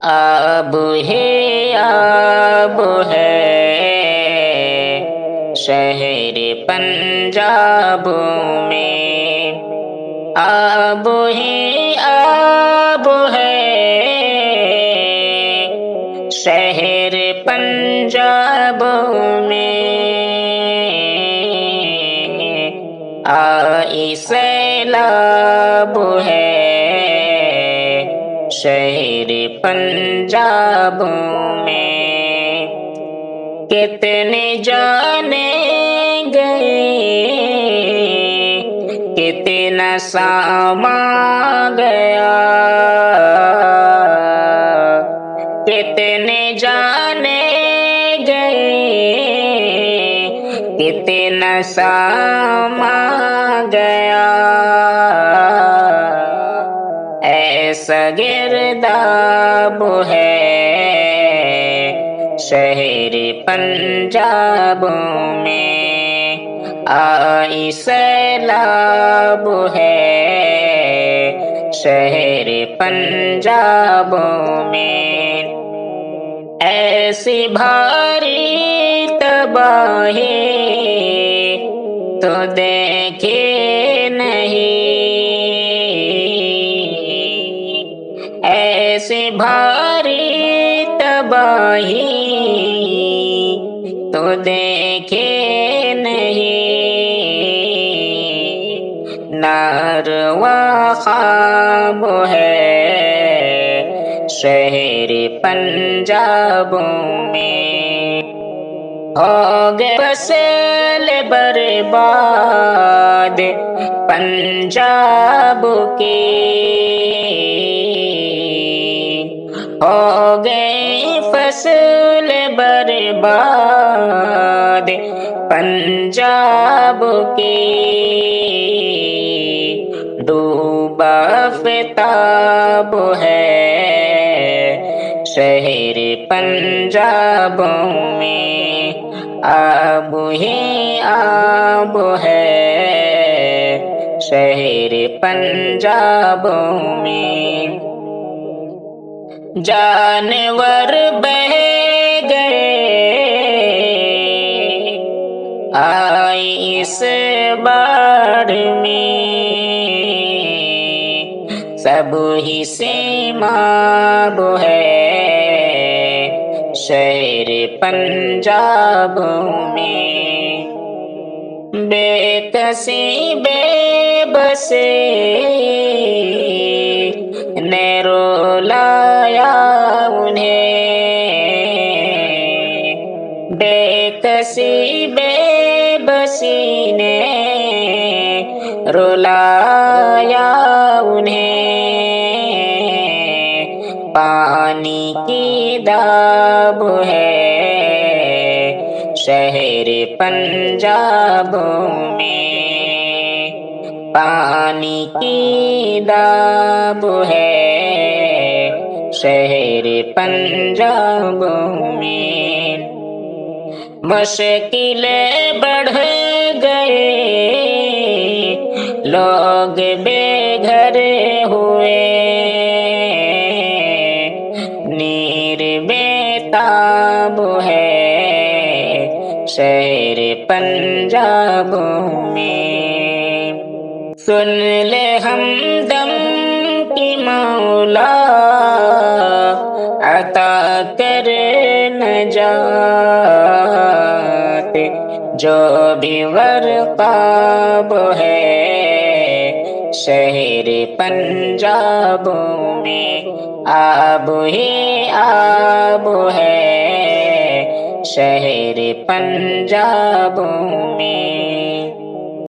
آب ہی آب ہے شہر پنجاب میں، آب ہی آب ہے شہر پنجاب میں، آئی سیلاب ہے شہر پنجاب میں، کتنے جانے گئے کتنا سامان گیا، کتنے جانے گئے کتنا سامان گیا، ایسا گرداب ہے شہر پنجاب میں، آئی سیلاب ہے شہر پنجاب میں، ایسی بھاری تباہی تو دیکھے نہیں، ایسی بھاری تباہی تو دیکھے نہیں، ناروا خواب ہے شہر پنجاب میں، ہو گئے فصل برباد پنجاب کی، ہو گئے فصل برباد پنجاب کی، ڈوبا آفتاب ہے شہر پنجاب میں، آب ہی آب ہے شہر پنجاب میں، جانور بہ گئے آئی اس باڑھ میں، سب ہی سیماب ہے شہر پنجاب میں، بے کسی بے بسی نے رولایا انہیں، بے کسی بے بسی نے رولایا انہیں، پانی کی داب ہے شہر پنجاب میں، پانی کی داب ہے شہر پنجاب میں، مشکلیں بڑھ گئے لوگ بے گھر ہوئے، نیر بیتاب ہے شہر پنجاب میں، سن لے ہمدم کی مولا عطا کر نجات، جو بھی غرقاب ہے شہر پنجاب میں، آب ہی آب ہے شہر پنجاب میں۔